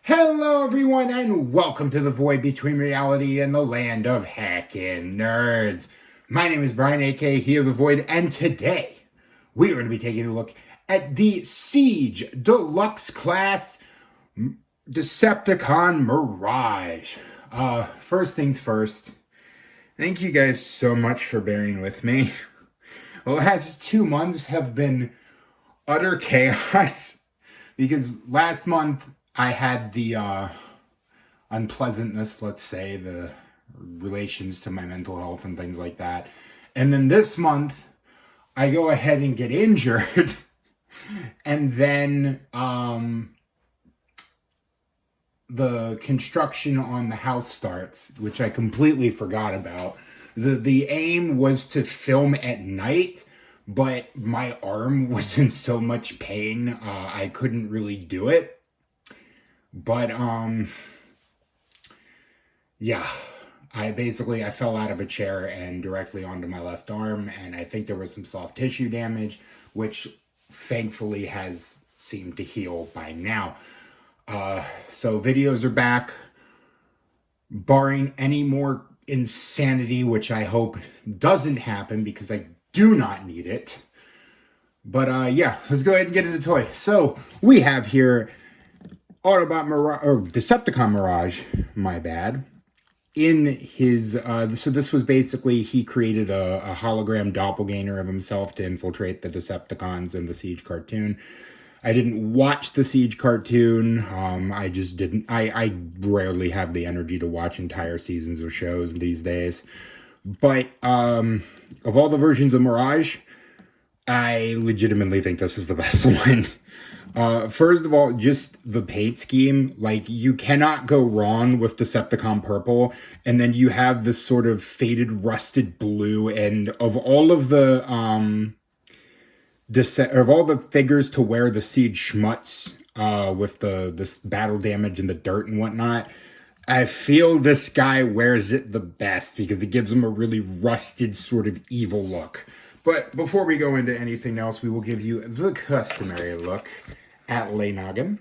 Hello everyone and welcome to the void between reality and the land of hackin' nerds. My name is Brian, aka Here the Void, and today we are going to be taking a look at the Siege Deluxe class Decepticon Mirage. First things first, thank you guys so much for bearing with me. The last 2 months have been utter chaos because last month I had the unpleasantness, let's say, the relations to my mental health and things like that. And then this month, I go ahead and get injured. And then the construction on the house starts, which I completely forgot about. The aim was to film at night, but my arm was in so much pain, I couldn't really do it. But, yeah, I fell out of a chair and directly onto my left arm, and I think there was some soft tissue damage, which thankfully has seemed to heal by now. So videos are back, barring any more insanity, which I hope doesn't happen because I do not need it. But, yeah, let's go ahead and get into toy. So we have here Autobot Mirage, or Decepticon Mirage, my bad. In his, so this was basically, he created a hologram doppelganger of himself to infiltrate the Decepticons in the Siege cartoon. I didn't watch the Siege cartoon. I just didn't, I rarely have the energy to watch entire seasons of shows these days. But, of all the versions of Mirage, I legitimately think this is the best one. First of all, just the paint scheme, like, you cannot go wrong with Decepticon purple, and then you have this sort of faded, rusted blue, and of all of the, of all the figures to wear the Siege schmutz, with this battle damage and the dirt and whatnot, I feel this guy wears it the best, because it gives him a really rusted, sort of evil look. But before we go into anything else, we will give you the customary look at Lay Noggin.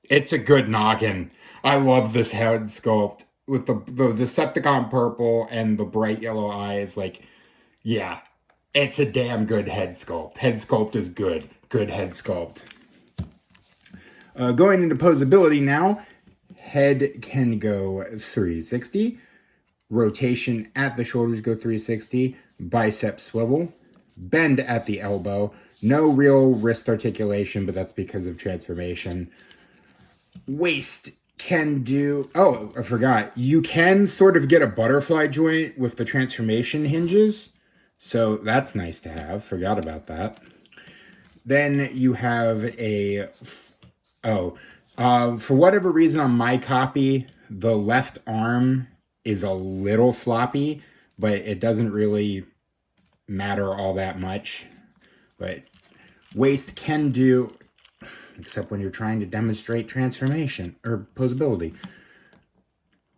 It's a good noggin. I love this head sculpt with the Decepticon purple and the bright yellow eyes. Like, yeah, it's a damn good head sculpt. Head sculpt is good. Good head sculpt. Going into posability now, head can go 360. Rotation at the shoulders go 360. Bicep swivel. Bend at the elbow. No real wrist articulation, but that's because of transformation. Waist can do... Oh, I forgot. You can sort of get a butterfly joint with the transformation hinges. So that's nice to have. Forgot about that. Then you have a... for whatever reason on my copy, the left arm is a little floppy, but it doesn't really matter all that much. But waist can do, except when you're trying to demonstrate transformation or posability,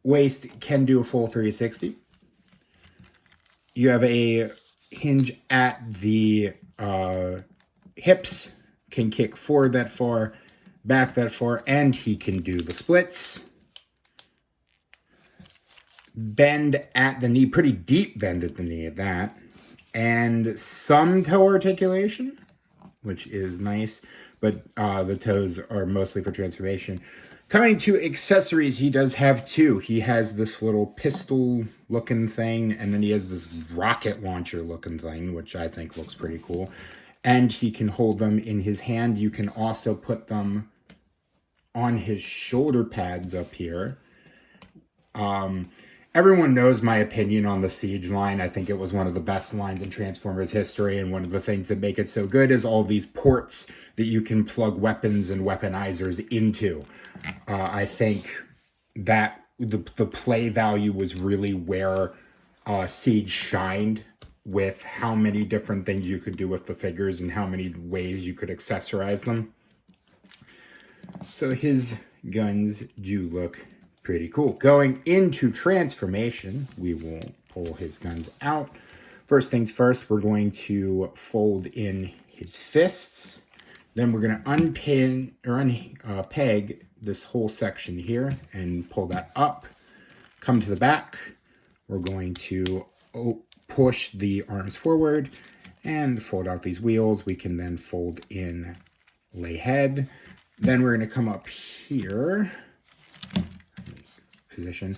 waist can do a full 360. You have a hinge at the hips, can kick forward that far, back that far, and he can do the splits. Bend at the knee, pretty deep bend at the knee at that. And some toe articulation, which is nice, but the toes are mostly for transformation. Coming to accessories, he does have two. He has this little pistol-looking thing, and then he has this rocket launcher-looking thing, which I think looks pretty cool. And he can hold them in his hand. You can also put them on his shoulder pads up here. Everyone knows my opinion on the Siege line. I think it was one of the best lines in Transformers history, and one of the things that make it so good is all these ports that you can plug weapons and weaponizers into. I think that the play value was really where Siege shined, with how many different things you could do with the figures and how many ways you could accessorize them. So his guns do look pretty cool. Going into transformation, we will pull his guns out. First things first, we're going to fold in his fists. Then we're going to unpin or unpeg this whole section here and pull that up. Come to the back. We're going to push the arms forward and fold out these wheels. We can then fold in lay head. Then we're going to come up here, position,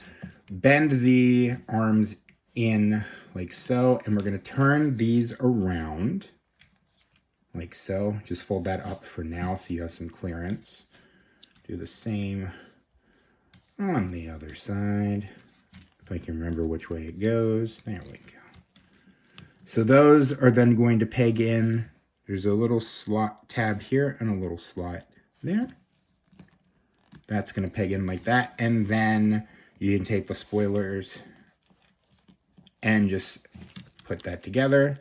bend the arms in like so, and we're going to turn these around like so. Just fold that up for now so you have some clearance. Do the same on the other side. If I can remember which way it goes. There we go. So those are then going to peg in. There's a little slot tab here and a little slot there. That's going to peg in like that. And then you can take the spoilers and just put that together.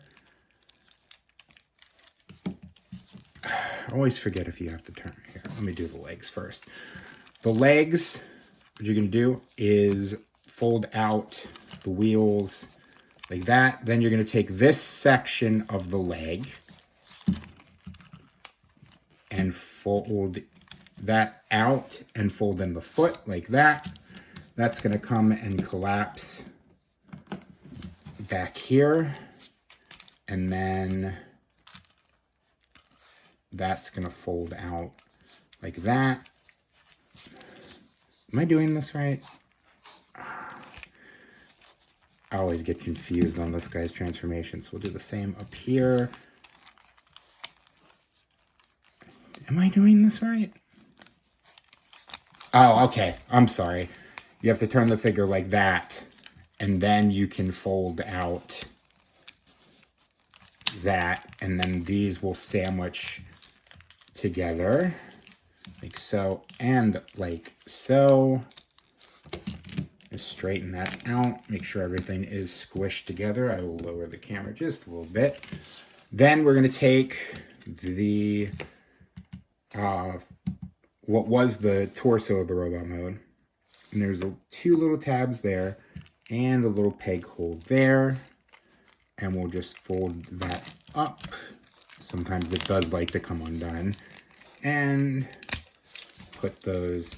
I always forget if you have to turn here. Let me do the legs first. The legs, what you're going to do is fold out the wheels like that. Then you're going to take this section of the leg and fold that out and fold in the foot like that. That's going to come and collapse back here. And then that's going to fold out like that. Am I doing this right? I always get confused on this guy's transformation. So we'll do the same up here. Am I doing this right? Oh, okay. I'm sorry. You have to turn the figure like that. And then you can fold out that. And then these will sandwich together. Like so and like so. Just straighten that out. Make sure everything is squished together. I will lower the camera just a little bit. Then we're going to take the what was the torso of the robot mode. And there's two little tabs there and a little peg hole there. And we'll just fold that up. Sometimes it does like to come undone. And put those,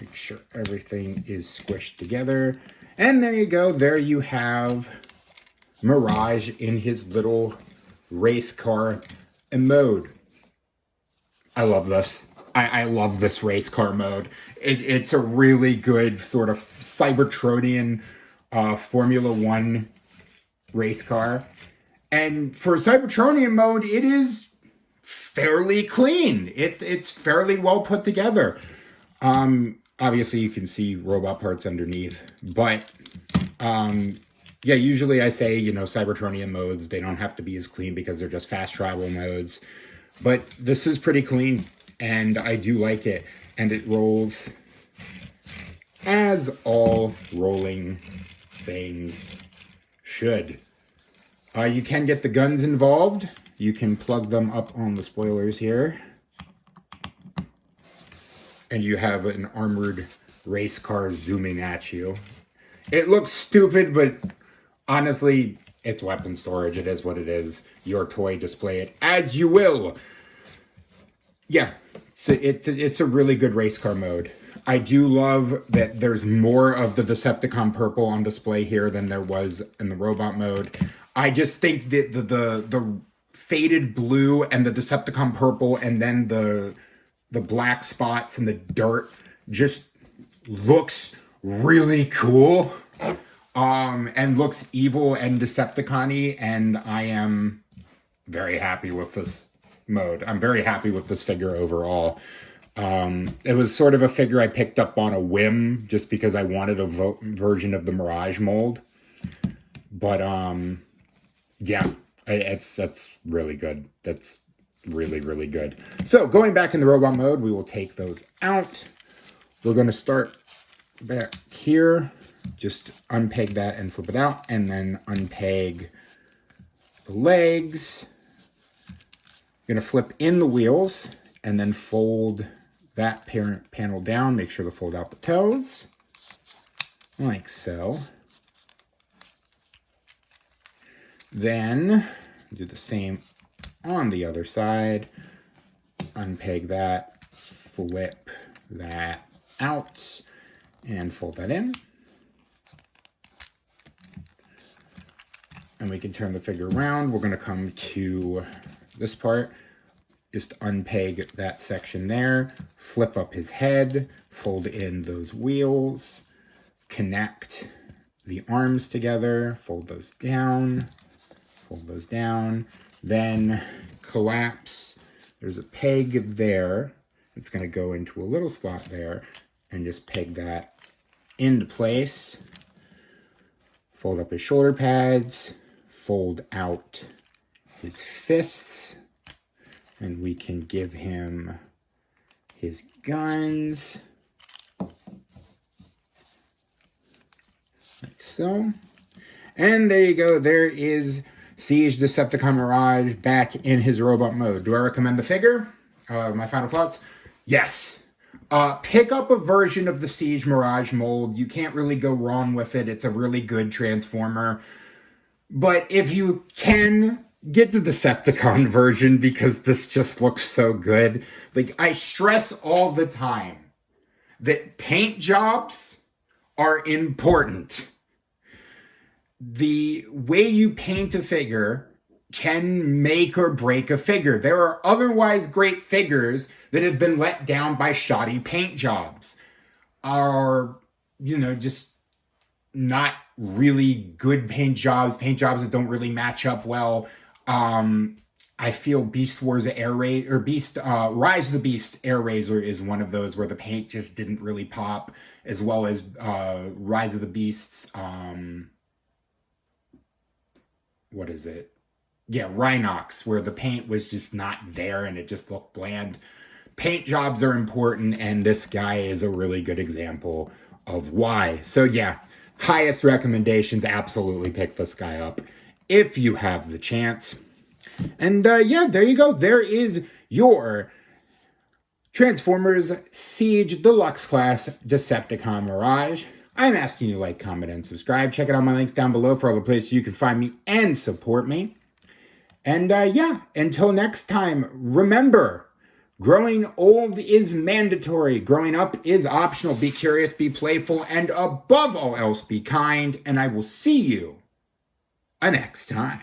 make sure everything is squished together. And there you go. There you have Mirage in his little race car mode. I love this. I love this race car mode. It's a really good sort of Cybertronian Formula One race car. And for Cybertronian mode, it is fairly clean. It's fairly well put together. Obviously you can see robot parts underneath, but yeah, usually I say, you know, Cybertronian modes, they don't have to be as clean because they're just fast travel modes. But this is pretty clean, and I do like it. And it rolls as all rolling things should. You can get the guns involved. You can plug them up on the spoilers here. And you have an armored race car zooming at you. It looks stupid, but honestly, it's weapon storage. It is what it is. Your toy, display it as you will. Yeah, so it's a really good race car mode. I do love that there's more of the Decepticon purple on display here than there was in the robot mode. I just think that the faded blue and the Decepticon purple and then the black spots and the dirt just looks really cool. And looks evil and Decepticon-y, and I am very happy with this mode. I'm very happy with this figure overall. It was sort of a figure I picked up on a whim just because I wanted a version of the Mirage mold. But yeah, that's really good. That's really, really good. So going back in the robot mode, we will take those out. We're going to start back here. Just unpeg that and flip it out, and then unpeg the legs. I'm going to flip in the wheels and then fold that parent panel down. Make sure to fold out the toes, like so. Then do the same on the other side. Unpeg that, flip that out and fold that in. And we can turn the figure around. We're going to come to this part. Just unpeg that section there. Flip up his head. Fold in those wheels. Connect the arms together. Fold those down. Fold those down. Then collapse. There's a peg there. It's going to go into a little slot there. And just peg that into place. Fold up his shoulder pads. Fold out his fists, and we can give him his guns, like so. And there you go. There is Siege Decepticon Mirage back in his robot mode. Do I recommend the figure? My final thoughts? Yes. Pick up a version of the Siege Mirage mold. You can't really go wrong with it. It's a really good Transformer. But if you can, get the Decepticon version because this just looks so good. Like, I stress all the time that paint jobs are important. The way you paint a figure can make or break a figure. There are otherwise great figures that have been let down by shoddy paint jobs. Or, just not really good paint jobs that don't really match up well. I feel Beast Wars Air Razor, or Rise of the Beast Air Razor is one of those where the paint just didn't really pop, as well as Rise of the Beasts, what is it? Yeah, Rhinox, where the paint was just not there and it just looked bland. Paint jobs are important, and this guy is a really good example of why. So yeah, highest recommendations, absolutely pick this guy up if you have the chance. And yeah, there you go. There is your Transformers Siege Deluxe Class Decepticon Mirage. I'm asking you to like, comment, and subscribe. Check out my links down below for all the places you can find me and support me. And yeah, until next time, remember, growing old is mandatory. Growing up is optional. Be curious, be playful, and above all else, be kind. And I will see you next time.